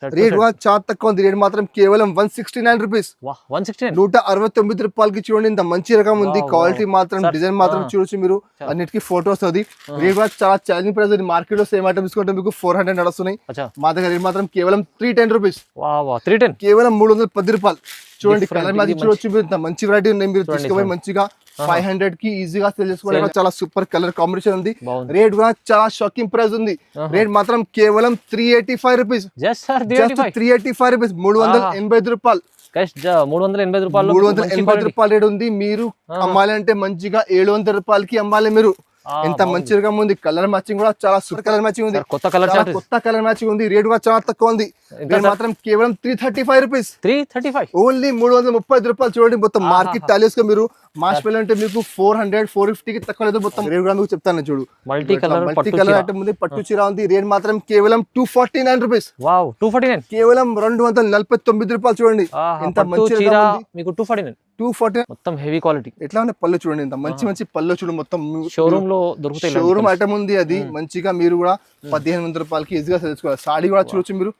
Rate కూడా చాలా తక్కువ ఉంది. రేట్ మాత్రం కేవలం 169 రూపీస్. 169 రూపాయలకి చూడండి, ఇంత మంచి రకం ఉంది. క్వాలిటీ మాత్రం డిజైన్ మాత్రం చూడొచ్చు మీరు, అన్నిటికీ ఫోటోస్ అది. రేట్ కూడా చాలా ఛాలెంజింగ్ ప్రైస్. మార్కెట్ లో సేమ్ ఐటమ్ తీసుకుంటే మీకు 400 నడుస్తున్నాయి. మా దగ్గర రేట్ మాత్రం కేవలం 310 రూపీస్. కేవలం 310 రూపాయలు. చూడండి కలర్ మ్యాచింగ్ చూడొచ్చు మీరు, ఇంత మంచి వెరైటీ ఉన్నాయి. మీరు తీసుకుపోయి మంచిగా 500 కి ఈజీగా సేల్ చేసుకోవాలి. చాలా సూపర్ కలర్ కాంబినేషన్ ఉంది. రేట్ కూడా చాలా షాకింగ్ ప్రైస్ ఉంది. రేట్ మాత్రం కేవలం 385 రూపీస్. 385 రూపీస్, 385 రూపాయలు. 385 రూపాయలు రేట్ ఉంది. మీరు అమ్మాలి అంటే మంచిగా 700 రూపాయలకి అమ్మాలి మీరు. ఎంత మంచి రకం ఉంది. కలర్ మ్యాచింగ్ కూడా చాలా సూపర్ కలర్ మ్యాచింగ్ ఉంది. కొత్త కలర్ మ్యాచింగ్ ఉంది. రేట్ కూడా చాలా తక్కువ ఉంది. మాత్రం కేవలం 335 రూపీస్. ఓన్లీ 335 రూపాయలు. చూడండి మొత్తం మార్కెట్ టాలీస్ గా మీరు మాస్ అంటే మీకు 400 450 కి తక్కువ లేదు. మొత్తం రేట్ కూడా మీకు చెప్తాను చూడు. మల్టీ కలర్ ఐటమ్ ఉంది. పట్టు చీర ఉంది. రేట్ మాత్రం కేవలం 249 రూపీస్. కేవలం 249 రూపాయలు. చూడండి ఎంత మంచి మీకు 249 మొత్తం హెవీ క్వాలిటీ. ఎట్లా ఉన్నాయి పళ్ళు చూడండి, ఇంత మంచి మంచి పళ్ళు చూడు. మొత్తం షోరూమ్ లో దొరుకుతాయి. షోరూమ్ ఐటమ్ ఉంది అది. మంచిగా మీరు కూడా 1500 రూపాయలకి ఈజీగా తెలుసుకోవాలి. సాడీ కూడా చూడొచ్చు మీరు,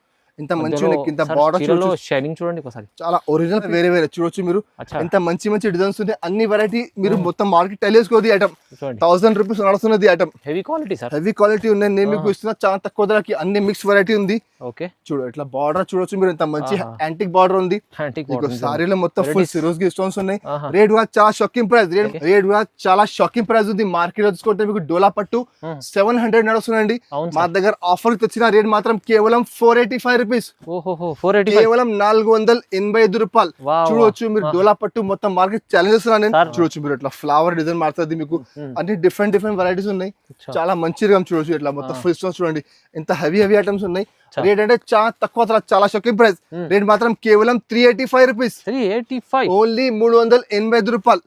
ఇంత మంచి ఇంత బార్డర్ షైనింగ్ చూడండి ఒకసారి. చాలా ఒరిజినల్ వేరే వేరే చూడొచ్చు మీరు. ఇంత మంచి మంచి డిజైన్స్ ఉంటాయి. అన్ని వెరైటీ మీరు మొత్తం మార్కెట్ టైలేసుకోది. ఐటమ్ 1000 రూపీస్ నడుస్తున్నది. Item heavy quality sir, heavy quality ఉన్నాయి. నేను మీకు ఇస్తున్నా చాలా తక్కువ ధరకి. అన్ని మిక్స్ వెరైటీ ఉంది. ఓకే చూడు, ఇట్లా బార్డర్ చూడొచ్చు మీరు, ఇంత మంచి యాంటిక్ బార్డర్ ఉంది. సారీలో మొత్తం ఫుల్ సిరోజ్ స్టోన్స్ ఉన్నాయి. రేట్ కూడా చాలా షాకింగ్ ప్రైస్. రేట్ కూడా చాలా షాకింగ్ ప్రైస్ ఉంది. మార్కెట్ లో చూసుకుంటే మీకు డోలా పట్టు 700 నడుస్తుందండి. మా దగ్గర ఆఫర్ తెచ్చిన రేట్ మాత్రం కేవలం 485 రూపీస్. కేవలం 485 రూపాయలు. చూడవచ్చు మీరు. డోలా పట్టు మొత్తం మార్కెట్ ఛాలెంజెస్ చూడొచ్చు మీరు. ఇట్లా ఫ్లవర్ డిజైన్ మారుతుంది మీకు. అన్ని డిఫరెంట్ వెరైటీస్ ఉన్నాయి. చాలా మంచి రకం చూడొచ్చు. ఇట్లా మొత్తం ఫుల్ స్టోన్స్ చూడండి, ఎంత హెవీ ఐటమ్స్ ఉన్నాయి. రేట్ అంటే చాలా తక్కువ, చాలా షాకింగ్ ప్రైస్. రేట్ మాత్రం కేవలం 385 రూపీస్. ఓన్లీ 385 రూపాయలు.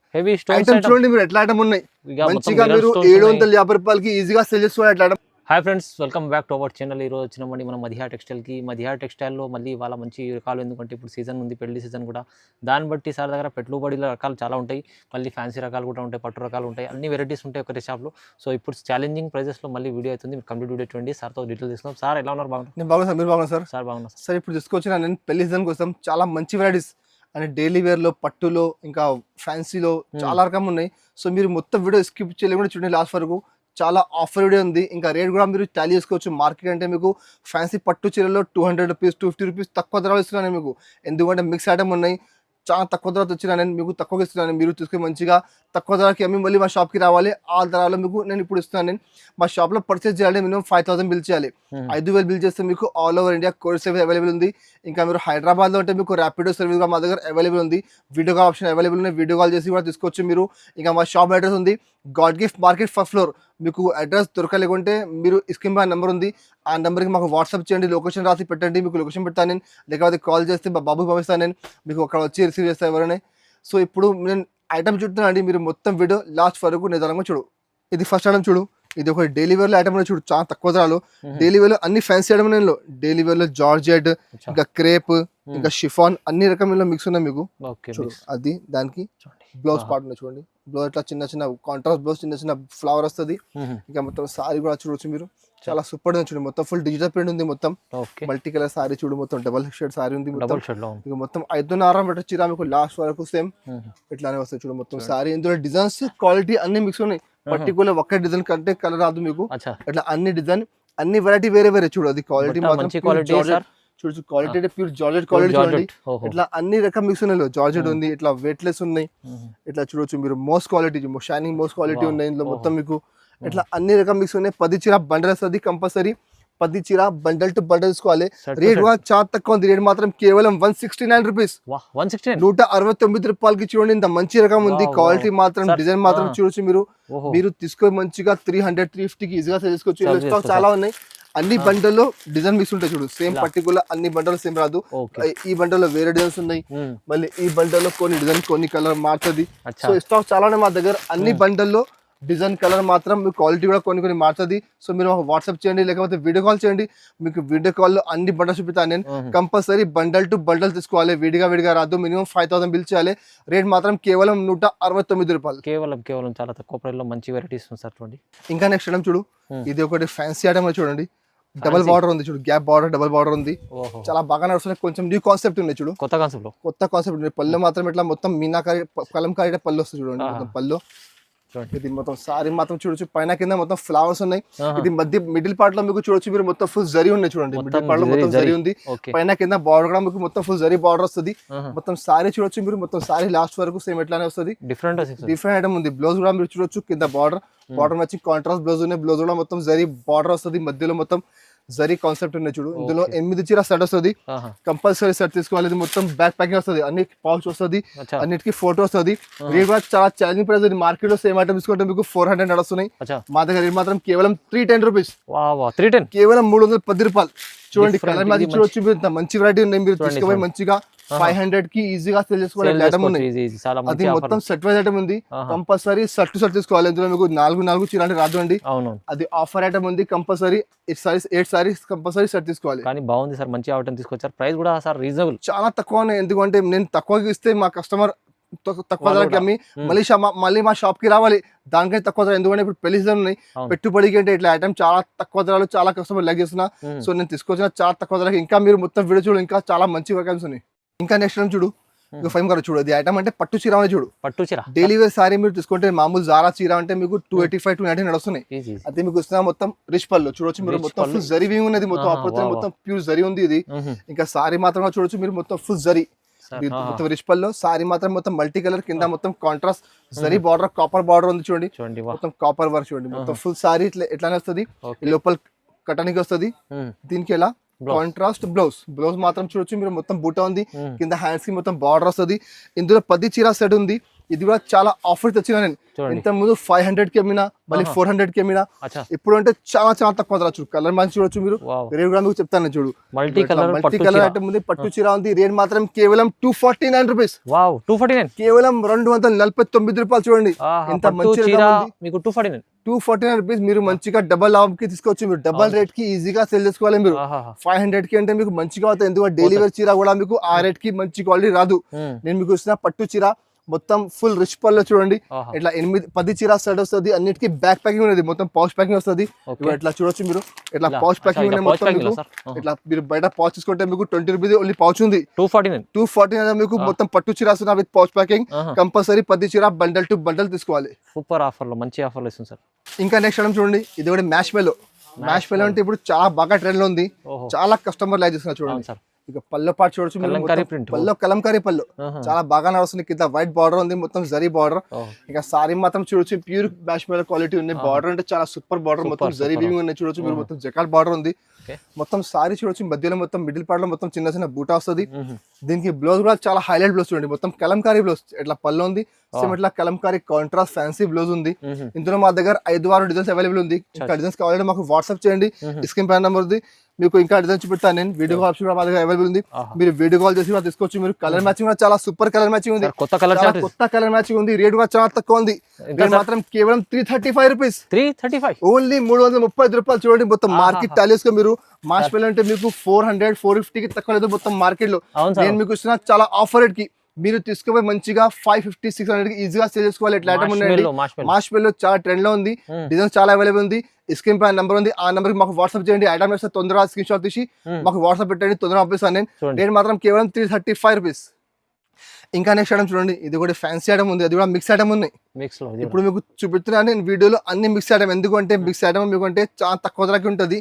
ఐటమ్ చూడండి మీరు, ఎట్లా ఐటమ్ ఉన్నాయి. మంచిగా మీరు 750 రూపాయలకి ఈజీగా సేల్ చేసుకోవాలి ఎట్లా. Hi friends, welcome back to our channel. ఈరోజు వచ్చినామండి మనం మదిహా టెక్స్టైల్కి. మదిహా టెక్స్టైల్లో మళ్ళీ వాళ్ళ మంచి రకాలు, ఎందుకంటే ఇప్పుడు సీజన్ ఉంది, పెళ్లి సీజన్ కూడా. దాన్ని బట్టి సార్ దగ్గర పెట్టుబడుల రకాలు చాలా ఉంటాయి. మళ్ళీ ఫ్యాన్సీ రకాలు కూడా ఉంటాయి, పట్టు రకాలు ఉంటాయి, అన్ని వెరైటీస్ ఉంటాయి ఒకటి షాప్లో. సో ఇప్పుడు ఛాలెంజింగ్ ప్రైజెస్లో మళ్ళీ వీడియో అవుతుంది. మీరు కంప్లీట్ వీడియో చూడండి. సార్తో డీటెయిల్ తీసుకున్నాం. సార్ ఎలా ఉన్నారు? బాగున్నారు. నేను బాగున్నా సార్, మీరు బాగున్నారు సార్? సార్ బాగున్నా సార్. ఇప్పుడు తీసుకొచ్చిన నేను పెళ్లి సీజన్ కోసం చాలా మంచి వెరైటీస్ అంటే డైలీ వేర్లో, పట్టులో, ఇంకా ఫ్యాన్సీలో చాలా రకం ఉన్నాయి. సో మీరు మొత్తం వీడియో స్కిప్ చేయలేకుండా చూడండి లాస్ట్ వరకు. చాలా ఆఫర్ వీడియో ఉంది. ఇంకా రేట్ కూడా మీరు టాలీ చేసుకోవచ్చు. మార్కెట్ అంటే మీకు ఫ్యాన్సీ పట్టు చీరలో 200 రూపీస్ 250 రూపీస్ తక్కువ ధర ఇస్తున్నాను మీకు. ఎందుకంటే మిక్స్ ఐటమ్ ఉన్నాయి. చాలా తక్కువ ధరతో వచ్చినా నేను మీకు తక్కువగా ఇస్తున్నాను. మీరు తీసుకుని మంచిగా తక్కువ ధరకి అమ్మి మళ్ళీ మా షాప్కి రావాలి. ఆ ధరలో మీకు నేను ఇప్పుడు ఇస్తున్నాను. నేను మా షాప్లో పర్చేస్ చేయాలి, మినిమం 5000 బిల్ చేయాలి. 5000 బిల్ చేస్తే మీకు all over India courier service available ఉంది. ఇంకా మీరు హైదరాబాద్లో ఉంటే మీకు ర్యాపిడో సర్వీస్ మా దగ్గర అవైలబుల్ ఉంది. వీడియో కాల్ ఆప్షన్ అవైలబుల్ ఉంది. వీడియో కాల్ చేసి కూడా తీసుకోవచ్చు మీరు. ఇంకా మా షాప్ అడ్రస్ ఉంది God gift market first floor. మీకు అడ్రస్ దొరకలేకుంటే మీరు స్క్రీన్ పై నెంబర్ ఉంది, ఆ నెంబర్కి మాకు వాట్సాప్ చేయండి. లొకేషన్ రాసి పెట్టండి, మీకు లొకేషన్ పెడతాను నేను. లేకపోతే కాల్ చేస్తే బాబుకి పంపిస్తాను నేను, మీకు అక్కడ వచ్చి రిసీవ్ చేస్తాను ఎవరైనా. సో ఇప్పుడు నేను ఐటమ్ చూస్తున్నాను అండి, మీరు మొత్తం వీడియో లాస్ట్ వరకు నిదానంగా చూడు. ఇది ఫస్ట్ ఐటమ్ చూడు. ఇది ఒక డైలీ వేర్ లో ఐటమ్ చూడు, చాలా తక్కువ ధరలో. డైలీ వేర్ లో అన్ని ఫ్యాన్సీ ఐటమ్ నేను. డైలీ వేర్ లో జార్జెట్, ఇంకా క్రేప్, ఇంకా షిఫాన్, అన్ని రకమైన మిక్స్ ఉన్నాయి మీకు. అది దానికి బ్లౌజ్ పార్ట్ ఉన్నాయి చూడండి. బ్లౌజ్ ఇట్లా చిన్న చిన్న కాంట్రాస్ట్ బ్లౌజ్, చిన్న చిన్న ఫ్లవర్ వస్తుంది. ఇంకా మొత్తం సారీ కూడా చూడొచ్చు మీరు, చాలా సూపర్ చూడండి. మొత్తం ఫుల్ డిజిటల్ ప్రింట్ ఉంది. మొత్తం మల్టీ కలర్ సారీ చూడు, మొత్తం డబల్ షేడ్ సారీ ఉంది. ఇక మొత్తం 5.5 మీటర్ చీర మీకు లాస్ట్ వరకు సేమ్ ఇట్లానే వస్తాయి చూడు. మొత్తం సారీ ఇందులో డిజైన్స్ క్వాలిటీ అన్ని మిక్స్ ఉన్నాయి. పర్టికులర్ ఒక్క డిజైన్ కంటే కలర్ రాదు మీకు. ఇట్లా అన్ని డిజైన్, అన్ని వెరైటీ వేరే వేరే చూడు. అది క్వాలిటీ మాత్రం చూడొచ్చు. క్వాలిటీ అంటే ప్యూర్ జార్జెట్ క్వాలిటీ చూడండి. ఇట్లా అన్ని రకం మిక్స్ ఉన్నాయి. జార్జెట్ ఉంది, ఇట్లా వెయిట్లెస్ ఉన్నాయి. ఇట్లా చూడొచ్చు మీరు. Most quality, shining most quality ఉన్నాయి ఇందులో మొత్తం మీకు. ఇట్లా అన్ని రకం మిక్స్ ఉన్నాయి. 10 చీర బండల్ వస్తుంది కంపల్సరీ. 10 చీర బండల్ టు బండల్ తీసుకోవాలి. రేట్ కూడా చాలా తక్కువ ఉంది. రేట్ మాత్రం కేవలం 169 రూపీస్. 169 రూపాయలకి చూడండి, ఇంత మంచి రకం ఉంది. క్వాలిటీ మాత్రం, డిజైన్ మాత్రం చూడొచ్చు మీరు. మీరు తీసుకొని మంచిగా 300 350కి ఈజీగా తీసుకోవచ్చు. చాలా ఉన్నాయి. అన్ని బండల్లో డిజైన్ మిక్స్ ఉంటాయి చూడు. సేమ్ పర్టికులర్ అన్ని బండలు సేమ్ రాదు. ఈ బండల్లో వేరే డిజైన్స్ ఉన్నాయి. మళ్ళీ ఈ బండల్లో కొన్ని డిజైన్, కొన్ని కలర్ మారుతుంది. సో స్టాక్ చాలా ఉన్నాయి మా దగ్గర. అన్ని బండల్లో డిజైన్, కలర్ మాత్రం మీకు క్వాలిటీ కూడా కొన్ని మారుతుంది. సో మీరు మాకు వాట్సాప్ చేయండి, లేకపోతే వీడియో కాల్ చేయండి. మీకు వీడియో కాల్లో అన్ని బండల్స్ చూపిస్తాను నేను. కంపల్సరీ బండల్ టు బండల్ తీసుకోవాలి, విడిగా రాదు. మినిమం 5000 బిల్ చేయాలి. రేట్ మాత్రం కేవలం 169 రూపాయలు. కేవలం చాలా తక్కువ ప్రైస్ లో మంచి వెరైటీస్ సార్ చూడండి. ఇంకా నెక్స్ట్ ఐటమ్ చూడు. ఇది ఒకటి ఫ్యాన్సీ ఐటమ్ చూడండి. డబల్ బార్డర్ ఉంది చూడు, గ్యాప్ బార్డర్ డబల్ బార్డర్ ఉంది, ఓహో చాలా బాగా నడుస్తున్నాయి. కొంచెం న్యూ కాన్సెప్ట్ ఉన్నాయి చూడు, కొత్త కాన్సెప్ట్ లో కొత్త కాన్సెప్ట్ ఉంది. పళ్ళు మాత్రం ఇట్లా మొత్తం మీనాకారి కలంకారీ పళ్ళు వస్తుంది చూడండి, మొత్తం పళ్ళు. చూడండి ఇది మొత్తం సారీ మాత్రం చూడొచ్చు, పైన కింద మొత్తం ఫ్లవర్స్ ఉన్నాయి. ఆహా. ఇది మధ్య మిడిల్ పార్ట్ లో మీకు చూడొచ్చు, మీరు మొత్తం ఫుల్ జరీ ఉన్నాయి చూడండి, మిడిల్ పార్ట్ లో మొత్తం జరీ ఉంది. ఓకే పైన కింద బార్డర్ కూడా మీకు మొత్తం ఫుల్ జరీ బార్డర్ వస్తుంది. ఆహా. మొత్తం సారీ చూడొచ్చు మీరు, మొత్తం సారీ లాస్ట్ వరకు సేమ్ ఎట్లానే వస్తుంది. డిఫరెంట్ ఐటమ్ ఉంది. బ్లౌజ్ కూడా మీరు చూడొచ్చు, కింద బార్డర్ వచ్చి కాంట్రాస్ట్ బ్లౌజ్ ఉన్నాయి. బ్లౌజ్ కూడా మొత్తం జరీ బార్డర్ వస్తుంది, మధ్యలో మొత్తం జరీ కాన్సెప్ట్ ఉన్నాయి చూడు. ఇందులో 8 చీర సెట్ వస్తుంది, కంపల్సరీ సెట్ తీసుకోవాలి. ఇది మొత్తం బ్యాక్ ప్యాకింగ్ వస్తుంది, అన్ని పౌచ్ వస్తుంది, అన్నిటికీ ఫోటో వస్తుంది. రేట్ కూడా చాలా ఛాలెంజింగ్ ప్రైస్. మార్కెట్ లో సేమ్ ఐటమ్ తీసుకుంటే మీకు 400 నడుస్తున్నాయి. మా దగ్గర రేట్ మాత్రం కేవలం 310 రూపీస్, కేవలం 310 రూపాయలు. చూడండి కలర్ మ్యాచింగ్ చూడొచ్చు, మీరు ఇంత మంచి వెరైటీ ఉన్నాయి. మీరు తీసుకుపోయి మంచిగా 500 కి ఈజీగా సేల్ చేసుకోవాలి. ఐటమ్ ఉన్నాయి, అది మొత్తం సెట్ వైజ్ ఐటమ్ ఉంది. కంపల్సరీ సెట్ టు సెట్ తీసుకోవాలి. ఇందులో మీకు 4 చీర అంటే రాదు అండి, అది ఆఫర్ ఐటమ్ ఉంది. కంపల్సరీ 8 సారీస్ కంపల్సరీ సెట్ తీసుకోవాలి. కానీ బాగుంది సార్, మంచి ఐటమ్ తీసుకొచ్చారు. ప్రైస్ కూడా సార్ రీజనబుల్, చాలా తక్కువ. ఎందుకంటే నేను తక్కువకి ఇస్తే మా కస్టమర్ తక్కువ ధరకి అమ్మి మళ్ళీ మా షాప్ కి రావాలి, దానికంటే తక్కువ ధర. ఎందుకంటే ఇప్పుడు పెళ్లి సీజన్ ఉన్నాయి, పెట్టుబడికి అంటే ఇట్లా ఐటమ్ చాలా తక్కువ ధరలు చాలా కస్టమర్ లైక్ చేస్తున్నా. సో నేను తీసుకొచ్చిన చాలా తక్కువ ధరకి. ఇంకా మీరు మొత్తం వీడియో చూడు, ఇంకా చాలా మంచి ఐటమ్స్ ఉన్నాయి. ఇంకా నెక్స్ట్ టైం చూడు, ఫైవ్ గారు చూడు, ఇది ఐటమ్ అంటే పట్టు చీర అని చూడు. పట్టు చీర డైలీ వేర్ సారీ మీరు తీసుకుంటే మామూలు జారా చీర అంటే మీకు 285 290 నడుస్తున్నాయి. అయితే మీకు వస్తున్నా మొత్తం రిచ్ పళ్ళు చూడొచ్చు మీరు, మొత్తం ఫుల్ జరీ వింగ్ ఉన్నది, మొత్తం అప్పుడు మొత్తం ప్యూర్ జరీ ఉంది ఇది. ఇంకా సారీ మాత్రం చూడొచ్చు మీరు, మొత్తం ఫుల్ జరీ మొత్తం రిచ్ పళ్ళు. సారీ మాత్రం మొత్తం మల్టీ కలర్, కింద మొత్తం contrast zari border, copper border ఉంది చూడండి, మొత్తం కాపర్ వర్క్ చూడండి. మొత్తం ఫుల్ సారీ ఎట్లానే వస్తుంది, లోపల కటానికి వస్తుంది. దీనికి ఎలా కాంట్రాస్ట్ బ్లౌజ్ మాత్రం చూడొచ్చు మీరు, మొత్తం బూటా ఉంది, కింద హ్యాండ్స్ కి మొత్తం బార్డర్ వస్తుంది. ఇందులో 10 చీర సెట్ ఉంది. ఇది కూడా చాలా ఆఫర్ తెచ్చిన నేను. ఇంత ముందు 500 కి అమ్మినా, మళ్ళీ 400 కి అమ్మినా. ఇప్పుడు అంటే చాలా చాలా తక్కువ ధర. చూడు కలర్ మంచి చూడొచ్చు మీరు, రేట్ కూడా మీకు చెప్తాను చూడు. మల్టీ కలర్ ఐటమ్ ఉంది, పట్టు చీర ఉంది. రేట్ మాత్రం కేవలం 249 రూపీస్, కేవలం 249 రూపాయలు. చూడండి ఇంత మంచి 249 రూపీస్. మీరు మంచిగా డబల్ లాభం కి తీసుకోవచ్చు. మీరు డబల్ రేట్ కి ఈజీగా సేల్ చేసుకోవాలి. మీరు 500 కి అంటే మీకు మంచిగా అవుతాయి. ఎందుకంటే డైలీ వేర్ చీర కూడా మీకు ఆ రేట్ కి మంచి క్వాలిటీ రాదు. నేను మీకు ఇస్తున్న పట్టు చీర మొత్తం ఫుల్ రిచ్ పళ్ళు చూడండి. ఇట్లా 10 చీర సెట్ వస్తుంది, అన్నిటికీ బ్యాక్ ప్యాకింగ్ ఉన్నది, మొత్తం పౌచ్ ప్యాకింగ్ వస్తుంది. ఇట్లా చూడొచ్చు మీరు, ఇట్లా పౌచ్ ప్యాకింగ్ ఉన్నాయి మొత్తం మీకు. ఇట్లా మీరు బయట పౌచ్ తీసుకుంటే మీకు 20 రూపీస్ ఓన్లీ పౌచ్ ఉంది. 249 మీకు మొత్తం పట్టు చీర వస్తుంది విత్ పౌచ్ ప్యాకింగ్. కంపల్సరీ 10 చీర బండల్ టు బండల్ తీసుకోవాలి. సూపర్ ఆఫర్ లో, మంచి ఆఫర్ లో ఇస్తుంది సార్. ఇంకా నెక్స్ట్ ఐటమ్ చూడండి, ఇది కూడా మ్యాష్ మెలో అంటే ఇప్పుడు చాలా బాగా ట్రెండ్ లో ఉంది, చాలా కస్టమర్ లైక్ చేస్తున్నారు. చూడండి సార్, ఇక పళ్ళు పాటు చూడొచ్చు పళ్ళు, కలంకారీ పళ్ళు చాలా బాగా నడుస్తుంది. కింద వైట్ బార్డర్ ఉంది, మొత్తం జరీ బార్డర్. ఇక సారీ మాత్రం చూడొచ్చు ప్యూర్ మ్యాష్ మెలో క్వాలిటీ ఉంది. బార్డర్ అంటే చాలా సూపర్ బార్డర్, మొత్తం జరీ వీవింగ్ ఉన్నాయి చూడొచ్చు మీరు. మొత్తం జకాట్ బార్డర్ ఉంది, మొత్తం సారీ చూడొచ్చు. మధ్యలో మొత్తం మిడిల్ పార్ట్ లో మొత్తం చిన్న చిన్న బూటా వస్తుంది. దీనికి బ్లౌజ్ కూడా చాలా హైలైట్ బ్లౌజ్ చూడండి, మొత్తం కలంకారీ బ్లౌజ్. ఇట్లా పళ్ళు ఉంది, సేమ్ ఇట్లా కలంకారీ కాంట్రాస్ట్ ఫ్యాన్సీ బ్లౌజ్ ఉంది. ఇందులో మా దగ్గర 5-6 డిజైన్స్ అవైలబుల్ ఉంది. ఇంకా డిజైన్స్ కావాలంటే మాకు వాట్సాప్ చేయండి, స్క్రీన్ పైన నెంబర్ ఉంది. మీకు ఇంకా డిజైన్ చూపెడతాను నేను. వీడియో కాల్ ఆప్షన్ కూడా మా దగ్గర అవైలబుల్ ఉంది, మీరు వీడియో కాల్ చేసి కూడా తీసుకోవచ్చు. మీరు కలర్ మ్యాచింగ్ కూడా చాలా సూపర్ కలర్ మ్యాచింగ్ ఉంది, కొత్త కలర్ మ్యాచింగ్ ఉంది. రేట్ కూడా చాలా తక్కువ ఉంది, రేట్ మాత్రం కేవలం 335 రూపీస్, ఓన్లీ 335 రూపాయలు. చూడండి మొత్తం మార్కెట్ టాలీస్ గా మీరు మాష్ మెలో అంటే మీకు 400 450 కి తక్కువ లేదు మొత్తం మార్కెట్ లో. నేను మీకు ఇస్తున్నా చాలా ఆఫర్ రేట్ కి. మీరు తీసుకుపోయి మంచిగా 550 600 కి ఈజీగా సేల్ చేసుకోవాలి. ఇట్లా ఐటమ్ ఉన్నాయండి. మాష్ మెలో చాలా ట్రెండ్ లో ఉంది, డిజైన్స్ చాలా అవైలబుల్ ఉంది. స్క్రీన్ పైన నెంబర్ ఉంది, ఆ నెంబర్ కి మాకు వాట్సాప్ చేయండి. ఐటమ్ వేస్తే తొందరగా స్క్రీన్ షాట్ తీసి మాకు వాట్సాప్ పెట్టండి, తొందరగా పంపిస్తాను నేను. రేట్ మాత్రం కేవలం 335 రూపీస్. ఇంకా నెక్స్ట్ ఐటమ్ చూడండి, ఇది కూడా ఫ్యాన్సీ ఐటమ్ ఉంది, అది కూడా మిక్స్ ఐటమ్ ఉన్నాయి. ఇప్పుడు మీకు చూపిస్తున్నాను నేను వీడియోలో అన్ని మిక్స్ ఐటమ్. ఎందుకంటే మిక్స్ ఐటమ్ మీకు అంటే చాలా తక్కువ ధరకి ఉంటుంది,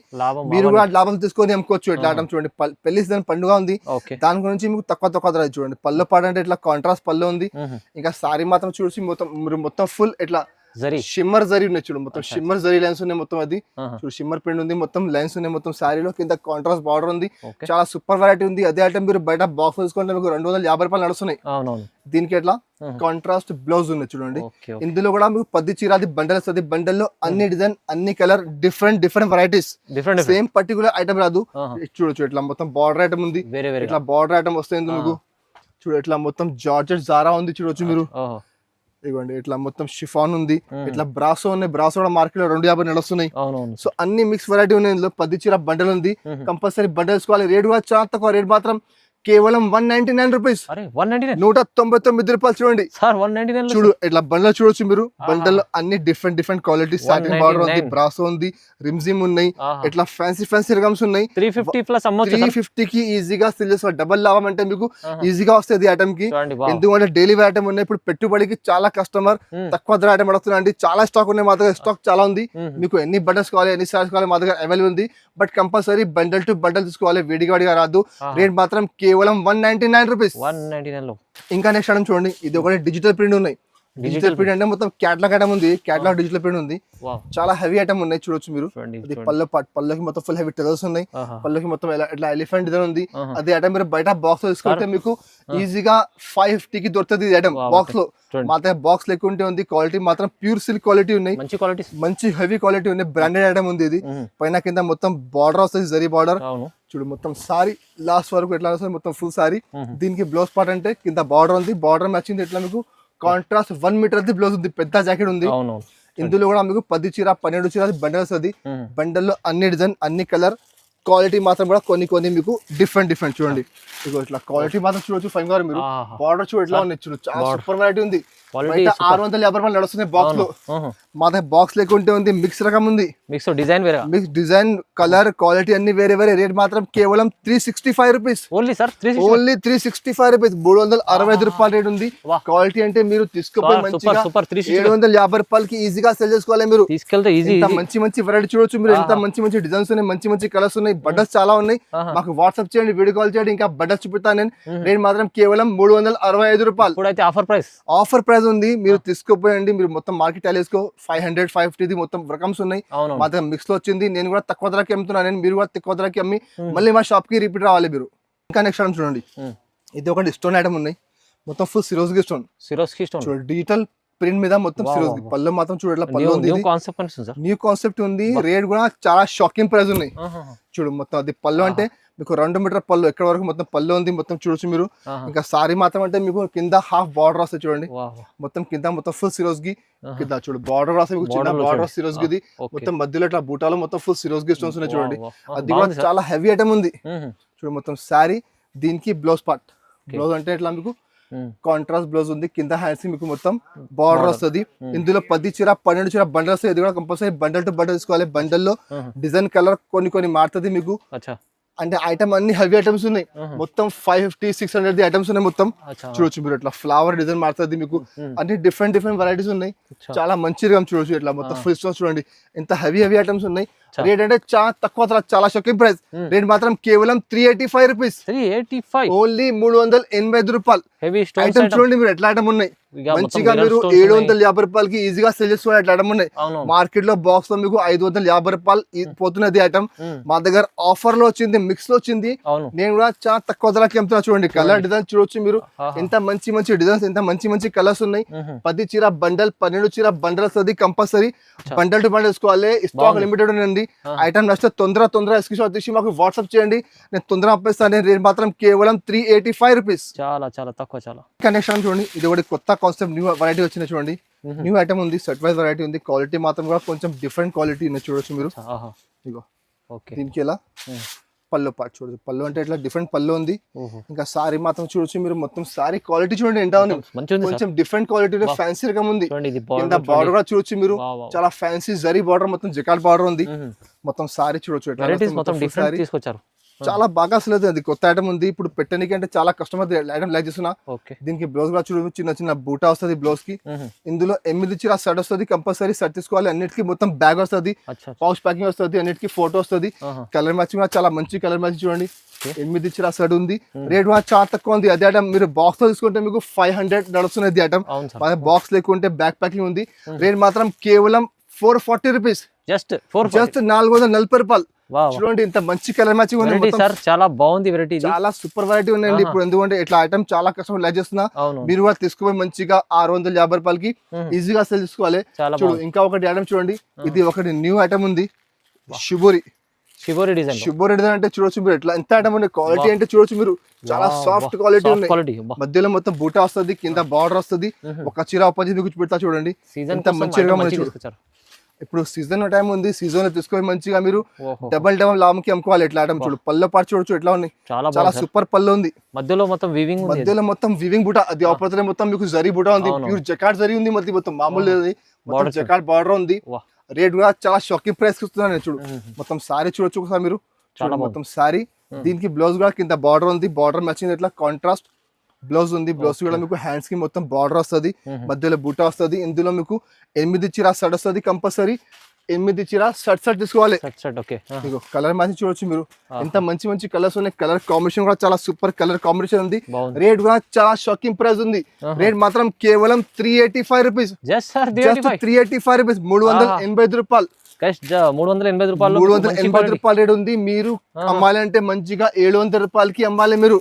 మీరు కూడా లాభం తీసుకొని అమ్ముకోవచ్చు. ఇట్లా ఐటమ్ చూడండి, పెళ్లి సీజన్ పండుగ ఉంది, దాని గురించి మీకు తక్కువ ధర చూడండి. పళ్ళు పాడు అంటే ఇట్లా కాంట్రాస్ట్ పళ్ళు ఉంది. ఇంకా సారీ మాత్రం చూసి మొత్తం మీరు మొత్తం ఫుల్ ఇట్లా షిమ్మర్ జరీ ఉన్నాయి చూడు, మొత్తం షిమ్మర్ జరీ లైన్స్ ఉన్నాయి మొత్తం. అది చూడు షిమ్మర్ ప్రింట్ ఉంది, మొత్తం లైన్స్ ఉన్నాయి మొత్తం సారీలో. కింద కాంట్రాస్ట్ బార్డర్ ఉంది, చాలా సూపర్ వెరైటీ ఉంది. అదే ఐటమ్ మీరు బయట బాక్స్ తీసుకుంటే మీకు 250 రూపాయలు నడుస్తున్నాయి. దీనికి ఎట్లా కాంట్రాస్ట్ బ్లౌజ్ ఉంది చూడండి. ఇందులో కూడా మీకు 10 చీరాది బండల్ వస్తుంది. బండల్ లో అన్ని డిజైన్, అన్ని colour, different varieties. Same particular item రాదు. చూడొచ్చు ఇట్లా మొత్తం బార్డర్ ఐటమ్ ఉంది, ఇట్లా బార్డర్ ఐటమ్ వస్తుంది మీకు. చూడు ఇట్లా మొత్తం జార్జెట్ జారా ఉంది చూడొచ్చు మీరు. ఇవ్వండి ఇట్లా మొత్తం షిఫాన్ ఉంది, ఇట్లా బ్రాసో ఉన్నాయి. బ్రాసో కూడా మార్కెట్ లో 250 నడుస్తున్నాయి. సో అన్ని మిక్స్ వెరైటీ ఉన్నాయి. ఇందులో 10 చీర బండల్ ఉంది, కంపల్సరీ బండల్ తీసుకోవాలి. రేట్ కూడా చాలా తక్కువ, రేట్ మాత్రం కేవలం 199 రూపీస్. అరే 199 199 చూడండి సార్ 199 చూడు ఇట్లా బండ్లో చూడొచ్చు మీరు. బండ్లలో అన్ని డిఫరెంట్ క్వాలిటీ సాటిన్ బార్డర్ ఉంది, బ్రాసో ఉంది, రిమ్జిమ్ ఉన్నాయి, ఇట్లా ఫ్యాన్సీ రకమ్స్ ఉన్నాయి. 350 ప్లస్ అమ్మొచ్చు 350 కి ఈజీగా సెల్ చేసుకోవాలి. డబల్ లాభం అంటే మీకు ఈజీగా వస్తుంది ఐటమ్ కి. ఎందుకంటే డైలీ వేర్ ఐటమ్ ఉన్నాయి. ఇప్పుడు పెట్టుబడికి చాలా కస్టమర్ తక్కువ ధర ఐటమ్ అడుగుతున్నా అండి. చాలా స్టాక్ ఉన్నాయి మా దగ్గర, స్టాక్ చాలా ఉంది. మీకు ఎన్ని బండల్స్ కావాలి, ఎన్ని సారీస్ కావాలి మా దగ్గర అవైలబుల్ ఉంది. But compulsory bundle to bundle తీసుకోవాలి, విడిగా రాదు. రేట్ మాత్రం కేవలం 199 రూపీస్. 199 లో ఇంకా నెక్స్ట్ ఐటమ్ చూడండి, ఇది ఒకటి డిజిటల్ ప్రింట్ ఉన్నాయి. డిజిటల్ ప్రింట్ అంటే మొత్తం క్యాట్లాగ్ ఐటమ్ ఉంది, క్యాట్లాగ్ డిజిటల్ ప్రింట్ ఉంది. చాలా హెవీ ఐటమ్ ఉన్నాయి చూడొచ్చు మీరు. ఇది పళ్ళకి మొత్తం ఫుల్ హెవీ టెజర్స్ ఉన్నాయి. పళ్ళకి మొత్తం ఇట్లా ఎలిఫెంట్ డిజైన్ ఉంది. అదే ఐటమ్ మీరు బయట బాక్స్ లో తీసుకుంటే మీకు ఈజీగా 550 కి దొరుకుతుంది ఈ ఐటమ్ బాక్స్ లో. మా దగ్గర బాక్స్ లేకుంటే ఉంది. క్వాలిటీ మాత్రం ప్యూర్ సిల్క్ క్వాలిటీ ఉన్నాయి, మంచి హెవీ క్వాలిటీ ఉన్నాయి. బ్రాండెడ్ ఐటమ్ ఉంది. ఇది పైన కింద మొత్తం బార్డర్ వస్తుంది, జరీ బార్డర్ చూడు. మొత్తం సారీ లాస్ట్ వరకు ఎట్లా వస్తుంది, మొత్తం ఫుల్ సారీ. దీనికి బ్లౌజ్ పార్ట్ అంటే కింద బార్డర్ ఉంది, బార్డర్ మ్యాచింగ్ ఇట్లా మీకు కాంట్రాస్ట్ 1 మీటర్ బ్లౌజ్ ఉంది, పెద్ద జాకెట్ ఉంది. ఇందులో కూడా మీకు 10 చీర 12 చీర బండల్ వస్తుంది. బండల్లో అన్ని డిజైన్, అన్ని కలర్, క్వాలిటీ మాత్రం కూడా కొన్ని మీకు డిఫరెంట్ చూడండి. ఇగో ఇట్లా క్వాలిటీ మాత్రం చూడొచ్చు. ఫైన్ గారు మీరు బార్డర్ చూడు ఎట్లా ఉన్నాయి చూడు, చాలా సూపర్ వెరైటీ ఉంది. 650 రూపాయలు నడుస్తున్నాయి బాక్స్ లో. మా దగ్గర బాక్స్ లేకుంటే ఉంది, మిక్స్ రకం ఉంది. మిక్స్ డిజైన్ కలర్ క్వాలిటీ అన్ని వేరే రేట్ మాత్రం కేవలం 365 రూపీస్ ఓన్లీ. 365 రూపీస్, 365 రూపాయలు రేట్ ఉంది. క్వాలిటీ అంటే మీరు తీసుకుపోయి మంచిగా 750 రూపాయలకి ఈజీగా సెల్ చేసుకోవాలి. మీరు మంచి వెరైటీ చూడొచ్చు మీరు. ఎంత మంచి డిజైన్స్ ఉన్నాయి, మంచి కలర్స్ ఉన్నాయి, బడ్డల్స్ చాలా ఉన్నాయి. మాకు వాట్సాప్ చేయండి, వీడియో కాల్ చేయండి, ఇంకా బడ్డల్స్ చూపిస్తాను నేను. రేట్ మాత్రం కేవలం 365 రూపాయలు. ఆఫర్ ప్రైస్ ఉంది, మీరు తీసుకుపోయండి. మీరు మొత్తం మార్కెట్ వేసుకో 500 550 మొత్తం రకమ్స్ ఉన్నాయి. మా దగ్గర మిక్స్ లో వచ్చింది. నేను కూడా తక్కువ ధరకి అమ్ముతున్నాను, మీరు కూడా తక్కువ ధరకి అమ్మి మళ్ళీ మా షాప్ కి రిపీట్ రావాలి మీరు. ఇంకా నెక్స్ట్ ఐటమ్ చూడండి, ఇది ఒకటి స్టోన్ ఐటమ్ ఉన్నాయి. మొత్తం ఫుల్ సిరోస్కి స్టోన్ చూడండి. డిజిటల్ ప్రింట్ మీద మొత్తం సిరోస్కి. పళ్ళు మాత్రం చూడట్లా పళ్ళు ఉంది, న్యూ కాన్సెప్ట్ ఉంది. రేట్ కూడా చాలా షాకింగ్ ప్రైస్ ఉన్నాయి చూడు. మొత్తం అది పళ్ళు అంటే మీకు 2 మీటర్ పళ్ళు, ఎక్కడ వరకు మొత్తం పళ్ళు ఉంది. మొత్తం చూడొచ్చు మీరు. ఇంకా సారీ మాత్రం అంటే మీకు కింద హాఫ్ బార్డర్ వస్తుంది చూడండి. మొత్తం కింద మొత్తం ఫుల్ సిరోస్కి కింద చూడు బార్డర్ వస్తుంది మీకు, చిన్న బార్డర్ సిరోస్కి. ఇది మొత్తం మధ్యలో ఇట్లా బూటాలో మొత్తం ఫుల్ సిరోస్కి స్టోన్స్ ఉన్నాయి చూడండి. అది కూడా చాలా హెవీ ఐటమ్ ఉంది చూడు. మొత్తం సారీ, దీనికి బ్లౌజ్ పార్ట్. బ్లౌజ్ అంటే ఇట్లా మీకు కాంట్రాస్ట్ బ్లౌజ్ ఉంది. కింద హ్యాండ్స్ మీకు మొత్తం బార్డర్ వస్తుంది. ఇందులో 10 చీర 12 చీర బండల్ వస్తాయి. ఇది కూడా కంపల్సరీ బండల్ టు బండల్ తీసుకోవాలి. బండల్లో డిజైన్ కలర్ కొన్ని మారుతుంది మీకు. అంటే ఐటమ్ అన్ని హెవీ ఐటమ్స్ ఉన్నాయి. మొత్తం 550 600 ఐటమ్స్ ఉన్నాయి మొత్తం చూడొచ్చు మీరు. ఇట్లా ఫ్లవర్ డిజైన్ మారుతుంది మీకు. అన్ని డిఫరెంట్ వెరైటీస్ ఉన్నాయి. చాలా మంచిగా చూడొచ్చు. ఇట్లా మొత్తం ఫుల్ స్టోన్స్ చూడండి, ఎంత హెవీ ఐటమ్స్ ఉన్నాయి. రేట్ అంటే చాలా తక్కువ, చాలా షాకింగ్ ప్రైస్. రేట్ మాత్రం కేవలం 385 రూపీస్ ఓన్లీ. 385 రూపాయలు ఐటమ్ చూడండి మీరు. ఎట్లా ఐటమ్ ఉన్నాయి మంచిగా. మీరు 750 రూపాయలకి ఈజీగా సెల్ చేసుకోవాలి. ఎట్లా ఐటమ్ ఉన్నాయి. మార్కెట్ లో బాక్స్ లో మీకు 550 రూపాయలు పోతున్నది ఐటమ్. మా దగ్గర ఆఫర్ లో వచ్చింది, మిక్స్ లో వచ్చింది. నేను కూడా చాలా తక్కువ ధరకి అమ్ముతున్నా చూడండి. కలర్ డిజైన్ చూడొచ్చు మీరు. ఎంత మంచి డిజైన్స్, ఎంత మంచి కలర్స్ ఉన్నాయి. 10 చీర బండల్ 12 చీర బండల్ వస్తుంది. కంపల్సరీ బండల్ టు బండల్ వేసుకోవాలి. స్టాక్ లిమిటెడ్ ఉంది. ఐటమ్ నచ్చితే తొందర స్క్రీన్ షాట్ తీసి మాకు వాట్సాప్ చేయండి, నేను తొందర పంపిస్తాను. రేట్ మాత్రం కేవలం 385 రూపీస్. చాలా తక్కువ. కనెక్షన్ చూడండి, ఇది ఒకటి కొత్త కాన్సెప్ట్ న్యూ వెరైటీ వచ్చింది చూడండి. న్యూ ఐటమ్ ఉంది, సెట్ వైజ్ వెరైటీ ఉంది. క్వాలిటీ మాత్రం కూడా కొంచెం డిఫరెంట్ క్వాలిటీ ఉంది చూడొచ్చు మీరు. ఇగో దీనికి ఎలా పళ్ళు పార్ట్ చూడొచ్చు. పళ్ళు అంటే ఇట్లా డిఫరెంట్ పళ్ళు ఉంది. ఇంకా సారీ మాత్రం చూడొచ్చు మీరు. మొత్తం సారీ క్వాలిటీ చూడండి ఎంత ఉంది, కొంచెం డిఫరెంట్ క్వాలిటీ ఫ్యాన్సీ రకం ఉంది. కింద బార్డర్ కూడా చూడొచ్చు మీరు, చాలా ఫ్యాన్సీ జరీ బార్డర్, మొత్తం జకాట్ బార్డర్ ఉంది. మొత్తం సారీ చూడొచ్చు. చాలా బాగా అసలు అది కొత్త ఐటమ్ ఉంది. ఇప్పుడు పెట్టడానికి అంటే చాలా కస్టమర్ ఐటమ్ లైక్ చేస్తున్నా. దీనికి బ్లౌజ్ కూడా చూడు, చిన్న బూటా వస్తుంది బ్లౌజ్ కి. ఇందులో 8 చీర షర్ట్ వస్తుంది. కంపల్సరీ షర్ట్ తీసుకోవాలి. అన్నిటికీ మొత్తం బ్యాగ్ వస్తుంది, పౌచ్ ప్యాకింగ్ వస్తుంది, అన్నిటికీ ఫోటో వస్తుంది. కలర్ మ్యాచింగ్ కూడా చాలా మంచి కలర్ మ్యాచింగ్ చూడండి. 8 చీర షర్ట్ ఉంది. రేట్ కూడా చాలా తక్కువ ఉంది. అదే ఐటమ్ మీరు బాక్స్ లో తీసుకుంటే మీకు 500 నడుస్తున్నది ఐటమ్. బాక్స్ లేకుంటే బ్యాగ్ ప్యాకింగ్ ఉంది. రేట్ మాత్రం కేవలం 440 రూపీస్. జస్ట్ 440 రూపాయలు. చూడండి ఇంత మంచి కలర్ మ్యాచింగ్ ఉంది. చాలా బాగుంది వెరైటీ, చాలా సూపర్ వెరైటీ ఉన్నాయండి ఇప్పుడు. ఎందుకంటే ఇట్లా ఐటమ్ చాలా కస్టమర్ లైక్ చేస్తున్నా. మీరు కూడా తీసుకుపోయి మంచిగా 650 రూపాయలకి ఈజీగా సెల్ చేసుకోవాలి. చూడు ఇంకా ఒకటి ఐటమ్ చూడండి, ఇది ఒకటి న్యూ ఐటమ్ ఉంది. షిబోరి డిజైన్ అంటే చూడొచ్చు మీరు. ఎట్లా ఎంత ఐటమ్ ఉంది. క్వాలిటీ అంటే చూడొచ్చు మీరు, చాలా సాఫ్ట్ క్వాలిటీ ఉన్నాయి. మధ్యలో మొత్తం బూటా వస్తుంది, కింద బార్డర్ వస్తుంది. ఒక చీర 10 మీకు పెడతా చూడండి, ఎంత మంచిగా ఇప్పుడు సీజన్ టైం ఉంది, సీజన్ లో తీసుకొని మంచిగా మీరు ఓహో డబల్ లాభంకి అమ్ముకోవాలి. ఎట్లా ఐటమ్ చూడు, పళ్ళ పాటు చూడొచ్చు ఎట్లా ఉన్నాయి, చాలా చాలా బాగుంది సార్. సూపర్ పళ్ళు ఉంది. మధ్యలో మొత్తం వీవింగ్ ఉంది. మధ్యలో మొత్తం వివింగ్ బూట, అది ఆపరేటర్ మొత్తం మీకు జరీ బూట ఉంది, అవును. ప్యూర్ జకాట్ జరీ ఉంది, మొత్తం మామూలు లేదు, మొత్తం Border జకాట్ బార్డర్ ఉంది. వాహ్. రేట్ కూడా చాలా షాకింగ్ ప్రైస్ ఇస్తున్నాను నేను. చూడు మొత్తం సారీ చూడొచ్చు ఒకసారి మీరు, చాలా చూడు బాగుంది. మొత్తం సారీ. దీనికి బ్లౌజ్ కూడా కింద బార్డర్ ఉంది, బార్డర్ మ్యాచింగ్ ఇట్లా కాంట్రాస్ట్ బ్లౌజ్ ఉంది. బ్లౌజ్ కూడా మీకు హ్యాండ్స్ కి మొత్తం బార్డర్ వస్తుంది, మధ్యలో బూట వస్తుంది. ఇందులో మీకు 8 చీర షర్ట్ వస్తుంది కంపల్సరీ, 8 చీర షర్ట్ తీసుకోవాలి. ఓకే మీకు కలర్ మ్యాచింగ్ చూడొచ్చు మీరు, ఎంత మంచి మంచి కలర్స్ ఉన్నాయి. కలర్ కాంబినేషన్ కూడా చాలా సూపర్ కలర్ కాంబినేషన్ ఉంది. బాగుంది. రేట్ కూడా చాలా షాకింగ్ ప్రైస్ ఉంది. రేట్ మాత్రం కేవలం 385 rupees, just sir just 385 rupees, 385 రూపాయలు, 385 రూపాయలు 385 రూపాయలు రేట్ ఉంది. మీరు అమ్మాలి అంటే మంచిగా 700 రూపాయలకి అమ్మాలి మీరు.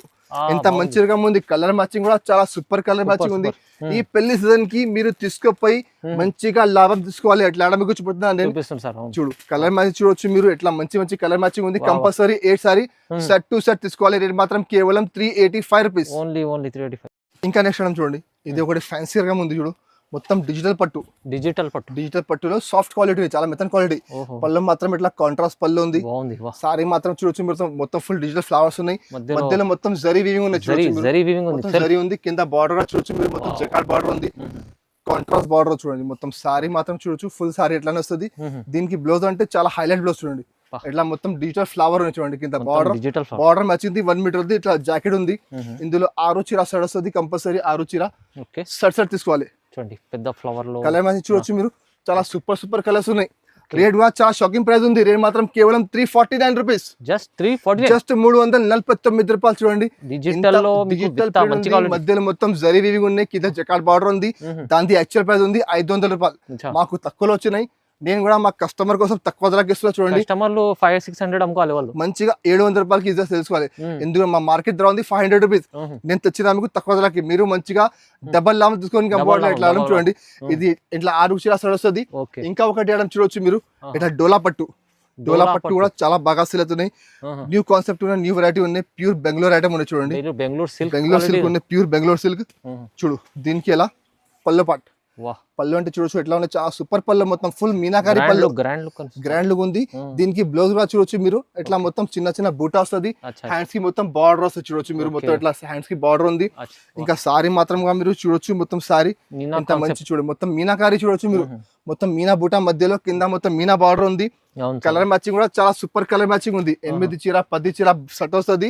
ఎంత మంచిగా ఉంది. కలర్ మ్యాచింగ్ కూడా చాలా సూపర్ కలర్ మ్యాచింగ్ ఉంది. ఈ పెళ్లి సీజన్ కి మీరు తీసుకుపోయి మంచిగా లాభం తీసుకోవాలి. ఎట్లా మీకు చూపుతున్నాను నేను. చూడు కలర్ మ్యాచింగ్ చూడొచ్చు మీరు, ఎట్లా మంచి మంచి కలర్ మ్యాచింగ్ ఉంది. Compulsory 8 sorry set to set తీసుకోవాలి. రేట్ మాత్రం కేవలం 385 రూపీస్. ఓన్లీ 385. ఇంకా నెక్స్ట్ ఐటమ్ చూడండి, ఇది ఒకటి ఫ్యాన్సీ గా ఉంది. చూడు మొత్తం డిజిటల్ పట్టు, డిజిటల్ పట్టులో సాఫ్ట్ క్వాలిటీ, చాలా మెత్తన్ క్వాలిటీ. పళ్ళు మాత్రం ఇట్లా కాంట్రాస్ట్ పళ్ళు ఉంది. సారీ మాత్రం చూడొచ్చు మీరు, మొత్తం ఫుల్ డిజిటల్ ఫ్లవర్స్ ఉన్నాయి. మధ్యలో మొత్తం జరీ వీవింగ్ ఉన్నాయి, జరీ ఉంది. కింద బార్డర్ కూడా చూడొచ్చు మీరు, మొత్తం జకాట్ బార్డర్ ఉంది, కాంట్రాస్ట్ బార్డర్ చూడండి. మొత్తం సారీ మాత్రం చూడొచ్చు, ఫుల్ సారీ ఎట్లానే వస్తుంది. దీనికి బ్లౌజ్ అంటే చాలా హైలైట్ బ్లౌజ్ చూడండి, ఇట్లా మొత్తం డిజిటల్ ఫ్లవర్ ఉంది చూడండి. కింద బార్డర్ మ్యాచింగ్ 1 మీటర్ ఉంది. ఇట్లా జాకెట్ ఉంది. ఇందులో 6 చీర షర్ట్ వస్తుంది కంపల్సరీ, 6 చీర షర్ట్ తీసుకోవాలి. చూడండి పెద్ద ఫ్లవర్ లో కలర్ మ్యాచింగ్ చూడొచ్చు మీరు, చాలా సూపర్ కలర్స్ ఉన్నాయి. రేట్ కూడా చాలా షాకింగ్ ప్రైస్ ఉంది. రేట్ మాత్రం కేవలం 349 రూపీస్, జస్ట్ 349 రూపాయలు. చూడండి డిజిటల్ మధ్యలో మొత్తం జరీ వీవింగ్ ఉన్నాయి. కింద జకాట్ బార్డర్ ఉంది. దాని యాక్చువల్ ప్రైస్ ఉంది 500 రూపాయలు. మాకు తక్కువలో వచ్చినాయి. నేను కూడా మా కస్టమర్ కోసం తక్కువ ధరకి ఇస్తున్నా. చూడండి కస్టమర్లు 500-600 అమ్ముకోవాలి, వాళ్ళు మంచిగా 700 రూపాయలకి ఈజీగా తెలుసుకోవాలి. ఎందుకంటే మా మార్కెట్ ధర ఉంది 500 రూపీస్. నేను తెచ్చిన మీకు తక్కువ ధరకి, మీరు మంచిగా డబల్ లాభం తీసుకొని ఇట్లా చూడండి. ఇది ఇట్లా 6 చీర వస్తుంది. ఇంకా ఒకటి ఆడడం చూడొచ్చు మీరు, ఇట్లా డోలా పట్టు కూడా చాలా బాగా సేల్ అవుతున్నాయి. న్యూ కాన్సెప్ట్ ఉన్నాయి, న్యూ వెరైటీ ఉన్నాయి. ప్యూర్ బెంగళూరు ఐటమ్ ఉన్నాయి చూడండి, బెంగళూరు సిల్క్ ఉన్నాయి, ప్యూర్ బెంగళూరు సిల్క్. చూడు దీనికి ఎలా పళ్ళు పాట్, పళ్ళు అంటే చూడొచ్చు ఎట్లా ఉన్నాయి, చాలా సూపర్ పళ్ళు, మొత్తం ఫుల్ మీనాకారి పళ్ళు, గ్రాండ్ లుక్ ఉంది. దీనికి బ్లౌజ్ కూడా చూడొచ్చు మీరు, ఇట్లా మొత్తం చిన్న బూటా వస్తుంది. హ్యాండ్స్ కి మొత్తం బార్డర్ వస్తుంది చూడొచ్చు మీరు, మొత్తం ఇట్లా హ్యాండ్స్ కి బార్డర్ ఉంది. ఇంకా సారీ మాత్రం మీరు చూడొచ్చు, మొత్తం సారీ ఎంత మంచి చూడండి, మొత్తం మీనాకారి చూడొచ్చు మీరు, మొత్తం మీనా బూటా మధ్యలో కింద మొత్తం మీనా బార్డర్ ఉంది. కలర్ మ్యాచింగ్ కూడా చాలా సూపర్ కలర్ మ్యాచింగ్ ఉంది. 8 చీర 10 చీర సెట్ వస్తుంది.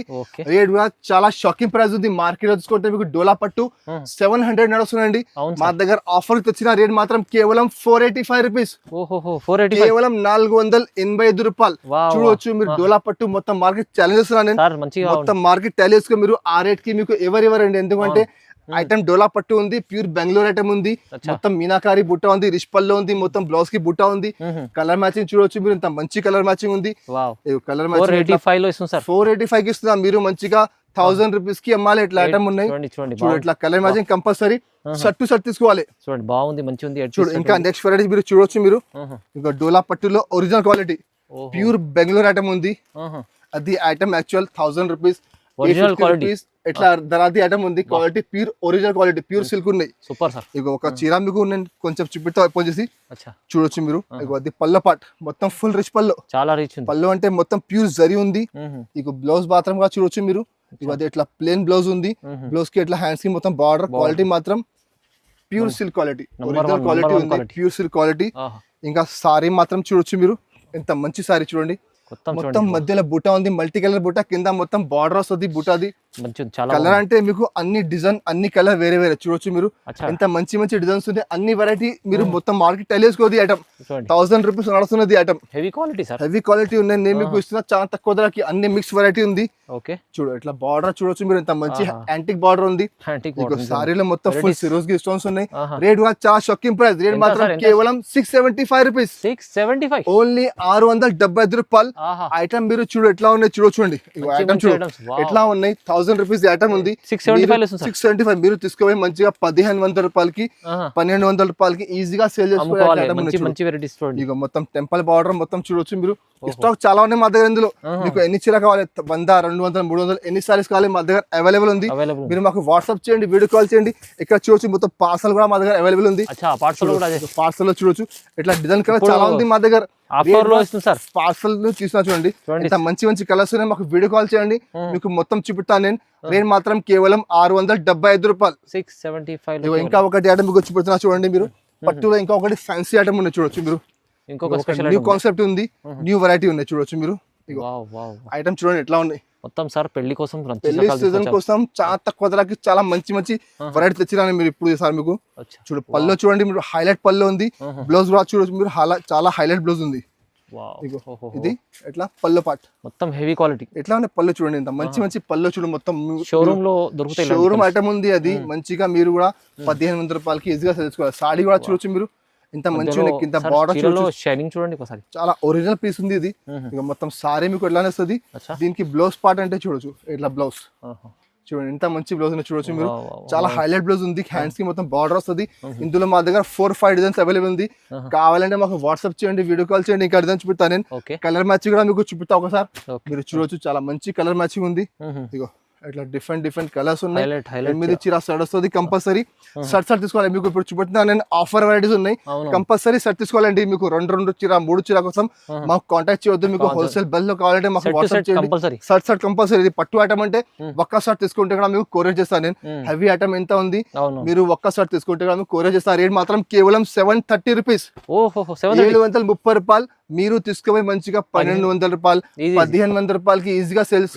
రేట్ కూడా చాలా షాకింగ్ ప్రైస్ ఉంది. మార్కెట్ చూసుకుంటే మీకు డోలా పట్టు 700 నడుస్తుందండి. మా దగ్గర ఆఫర్ తెచ్చిన రేట్ మాత్రం కేవలం 485 రూపీస్, కేవలం 485 రూపాయలు. చూడవచ్చు మీరు డోలా పట్టు మొత్తం మార్కెట్ ఛాలెంజ్ చేస్తున్నాను నేను, మొత్తం మార్కెట్ టాలీ చేసుకుని మీరు ఆ రేట్ కి మీకు ఎవరెవరండి. ఎందుకంటే ఐటమ్ డోలా పట్టు ఉంది, ప్యూర్ బెంగళూరు ఐటమ్ ఉంది, మొత్తం మీనాకారి బుట్ట ఉంది, రిష్ పల్లో ఉంది, మొత్తం బ్లౌజ్ కి బుట్ట ఉంది. కలర్ మ్యాచింగ్ చూడొచ్చు మీరు, ఇంత మంచి కలర్ మ్యాచింగ్ ఉంది. కలర్ మ్యాచింగ్ 485 కి ఇస్తున్నా. మీరు మంచిగా 1000 రూపీస్ కి అమ్మాలి. ఇట్లా ఐటమ్ ఉన్నాయి చూడు, ఇట్లా colour matching compulsory shirt to shirt తీసుకోవాలి. చూడండి బాగుంది, మంచి ఉంది. చూడు ఇంకా నెక్స్ట్ వెరైటీ మీరు చూడొచ్చు మీరు, ఇంకా డోలా పట్టులో original quality pure Bengaluru item ఉంది. అది item actual 1000 rupees, original quality. ఇట్లా ధరాది ఐటమ్ ఉంది, quality pure original quality, pure silk ఉన్నాయి. Super sir. ఇక ఒక చీర మీకు నేను కొంచెం చూపిస్తా ఓపెన్ చేసి చూడొచ్చు మీరు. ఇక అది పళ్ళ పాట్ మొత్తం ఫుల్ రిచ్ పళ్ళు, చాలా రిచ్ పళ్ళు అంటే మొత్తం ప్యూర్ జరీ ఉంది. ఇక బ్లౌజ్ మాత్రం గా చూడొచ్చు మీరు, ఇక అది ఇట్లా ప్లేన్ బ్లౌజ్ ఉంది. బ్లౌజ్ కి ఇట్లా హ్యాండ్స్ కి మొత్తం బార్డర్, క్వాలిటీ మాత్రం pure silk quality, original quality ఉంది, ప్యూర్ సిల్క్ క్వాలిటీ. ఇంకా సారీ మాత్రం చూడొచ్చు మీరు, ఎంత మంచి సారీ చూడండి. మొత్తం మధ్యలో బూటా ఉంది, మల్టీ కలర్ బూటా, కింద మొత్తం బార్డర్ వస్తుంది బూటాది. కలర్ అంటే మీకు అన్ని డిజైన్ అన్ని కలర్ వేరే చూడొచ్చు మీరు, ఎంత మంచి మంచి డిజైన్స్ ఉంది, అన్ని వెరైటీ. మీరు మొత్తం మార్కెట్ టైలేసుకోది ఐటమ్ 1000 రూపీస్ నడుస్తున్నది ఐటమ్. హెవీ క్వాలిటీ ఉన్నాయి. నేను మీకు ఇస్తున్నా చాలా తక్కువ ధరకి, అన్ని మిక్స్ వెరైటీ ఉంది. చూడు ఇట్లా బార్డర్ చూడొచ్చు మీరు, ఎంత మంచి యాంటిక్ బార్డర్ ఉంది. సారీలో మొత్తం ఫుల్ సిరోజ్ కి స్టోన్స్ ఉన్నాయి. రేట్ కూడా చాలా షాకింగ్ ప్రైస్. రేట్ మాత్రం కేవలం 675 రూపీస్, ఓన్లీ 675 రూపాయలు. ఐటమ్ మీరు చూడు ఎట్లా ఉన్నాయి చూడొచ్చండి. ఐటమ్ చూడు ఎట్లా ఉన్నాయి, 1000 రూపీస్ ఐటమ్ ఉంది, 675. మీరు తీసుకుపోయి మంచిగా 1500 రూపాయలకి 1200 రూపాయలకి ఈజీగా సేల్ చేసుకోవాలి. మొత్తం టెంపుల్ బార్డర్ మొత్తం చూడొచ్చు మీరు. స్టాక్ చాలా ఉన్నాయి మా దగ్గర. ఇందులో మీకు ఎన్ని చీర కావాలి, 100, 200 300 ఎన్ని సారీస్ కావాలి మా దగ్గర అవైలబుల్ ఉంది. అవైలబుల్ మీరు మాకు వాట్సాప్ చేయండి, వీడియో కాల్ చేయండి. ఇక్కడ చూడొచ్చు మొత్తం పార్సల్ కూడా మా దగ్గర అవైలబుల్ ఉంది. పార్సల్ కూడా పార్సల్ లో చూడొచ్చు ఇట్లా డిజైన్ కలర్ చాలా ఉంది మా దగ్గర. ఆఫర్ లో ఇస్తుంది సార్. పార్సల్ తీసుకున్నా చూడండి ఇంత మంచి మంచి కలర్స్ ఉన్నాయి. మాకు వీడియో కాల్ చేయండి, మీకు మొత్తం చూపిస్తాను నేను. రేట్ మాత్రం కేవలం 675 రూపాయలు. 675. ఇంకా ఒకటి ఐటమ్ మీకు చూపిస్తున్నా చూడండి మీరు. పట్టులో ఇంకా ఒకటి ఫ్యాన్సీ ఐటమ్ ఉన్నాయి చూడొచ్చు మీరు. ఇంకొక స్పెషల్ న్యూ కాన్సెప్ట్ ఉంది, న్యూ వెరైటీ ఉన్నాయి చూడొచ్చు మీరు. ఐటమ్ చూడండి ఎట్లా ఉన్నాయి. మొత్తం సార్ పెళ్లి కోసం, పెళ్లి సీజన్ కోసం చాలా తక్కువ ధరకి చాలా మంచి మంచి వెరైటీ తెచ్చిరాను మీరు ఇప్పుడు సార్. మీకు చూడు పళ్ళు చూడండి మీరు, హైలైట్ పళ్ళు ఉంది. బ్లౌజ్ కూడా చూడొచ్చు మీరు, చాలా హైలైట్ బ్లౌజ్ ఉంది. ఇది ఎట్లా పళ్ళు పార్ట్ మొత్తం హెవీ క్వాలిటీ. ఎట్లా ఉన్నాయి పళ్ళు చూడండి, ఇంత మంచి మంచి పళ్ళు చూడు. మొత్తం షోరూమ్ లో దొరుకుతాయి. షోరూమ్ ఐటమ్ ఉంది అది మంచిగా. మీరు కూడా 1500 రూపాయలకి ఈజీగా తెలుసుకోవాలి. సాడీ కూడా చూడొచ్చు మీరు, ఇంత మంచిగా ఇంత బార్డర్ షైనింగ్ చూడండి ఒకసారి. చాలా ఒరిజినల్ పీస్ ఉంది ఇది. ఇక మొత్తం సారీ మీకు ఎట్లానే వస్తుంది. దీనికి బ్లౌజ్ పార్ట్ అంటే చూడొచ్చు ఇట్లా బ్లౌజ్ చూడండి, ఇంత మంచి బ్లౌజ్ చూడొచ్చు మీరు. చాలా హైలైట్ బ్లౌజ్ ఉంది. హ్యాండ్స్ కి మొత్తం బార్డర్ వస్తుంది. ఇందులో మా దగ్గర 4-5 డిజైన్స్ అవైలబుల్ ఉంది. కావాలంటే మాకు వాట్సాప్ చేయండి, వీడియో కాల్ చేయండి. ఇంకా డిజైన్ చూపిస్తాను నేను. కలర్ మ్యాచింగ్ కూడా మీకు చూపిస్తా ఒకసారి. మీరు చూడొచ్చు చాలా మంచి కలర్ మ్యాచింగ్ ఉంది. ఇగో ఇట్లా డిఫరెంట్ కలర్స్ ఉన్నాయి. 8 చీర షర్ట్ వస్తుంది కంపల్సరీ. షర్ట్ తీసుకోవాలి. మీకు ఇప్పుడు చూపెడుతున్నా నేను ఆఫర్ వెరైటీస్ ఉన్నాయి. కంపల్సరీ షర్ట్ తీసుకోవాలండి. మీకు 2 చీర 3 చీర కోసం మాకు కాంటాక్ట్ చేయొద్దు. మీకు హోల్సేల్ బెల్ లో కావాలంటే మాకు వాట్సాప్ చేయండి. Shirt compulsory. ఇది పట్టు ఐటమ్ అంటే ఒక్క షర్ట్ తీసుకుంటే కూడా మీకు కొరియర్ చేస్తాను నేను. హెవీ ఐటమ్ ఎంత ఉంది, మీరు ఒక్క షర్ట్ తీసుకుంటే కూడా మీకు కొరియర్ చేస్తాను. రేట్ మాత్రం కేవలం 730 రూపీస్. 730 రూపాయలు. మీరు తీసుకుపోయి మంచిగా 1200 రూపాయలు 1500 రూపాయలకి ఈజీగా సేల్స్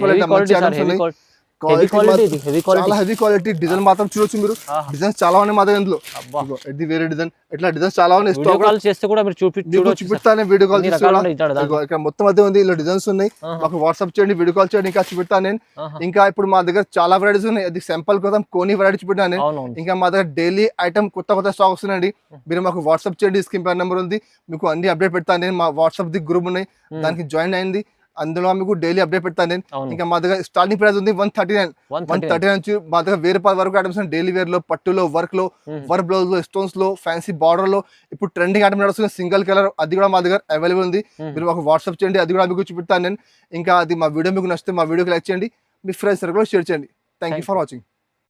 చాలా హెవీ క్వాలిటీ. డిజైన్ మాత్రం చూడొచ్చు మీరు. డిజైన్స్ చాలా ఉన్నాయి మా దగ్గర. ఇందులో ఇది వేరే డిజైన్, ఇట్లా డిజైన్స్ చాలా ఉన్నాయి. చూపిస్తాను వీడియో కాల్ ఇక్కడ మొత్తం అదే ఉంది. ఇలా డిజైన్స్ ఉన్నాయి. మాకు వాట్సాప్ చేయండి, వీడియో కాల్ చేయండి. ఇంకా చూపిస్తాను నేను. ఇంకా ఇప్పుడు మా దగ్గర చాలా వెరైటీస్ ఉన్నాయి. అది సింపుల్ కోసం కోని వెరైటీ చూపెట్టాను నేను. ఇంకా మా దగ్గర డైలీ ఐటమ్ కొత్త స్టాక్ వస్తున్నాయండి. మీరు మాకు వాట్సాప్ చేయండి, స్క్రీన్ పై నెంబర్ ఉంది. మీకు అన్ని అప్డేట్ పెడతాను నేను. మా వాట్సాప్ ది గ్రూప్ ఉన్నాయి, దానికి జాయిన్ అయింది. అందులో మీకు డైలీ అప్డేట్ పెడతాను నేను. ఇంకా మా దగ్గర స్టార్టింగ్ ప్రైస్ ఉంది 139 నుంచి మా దగ్గర 1000 రూపాయల వరకు ఐటమ్స్ డైలీ వేర్ లో, పట్టులో, వర్క్ బ్లౌజ్ లో, స్టోన్స్ లో, ఫ్యాన్సీ బార్డర్ లో. ఇప్పుడు ట్రెండింగ్ ఐటమ్ నడుస్తుంది సింగిల్ కలర్, అది కూడా మా దగ్గర అవైలబుల్ ఉంది. మీరు మాకు వాట్సాప్ చేయండి, అది కూడా మీకు చూపిస్తాను నేను. ఇంకా అది మా వీడియో మీకు నచ్చితే మా వీడియోకి లైక్ చేయండి, మీ ఫ్రెండ్స్ కూడా షేర్ చేయండి. Thank you for watching.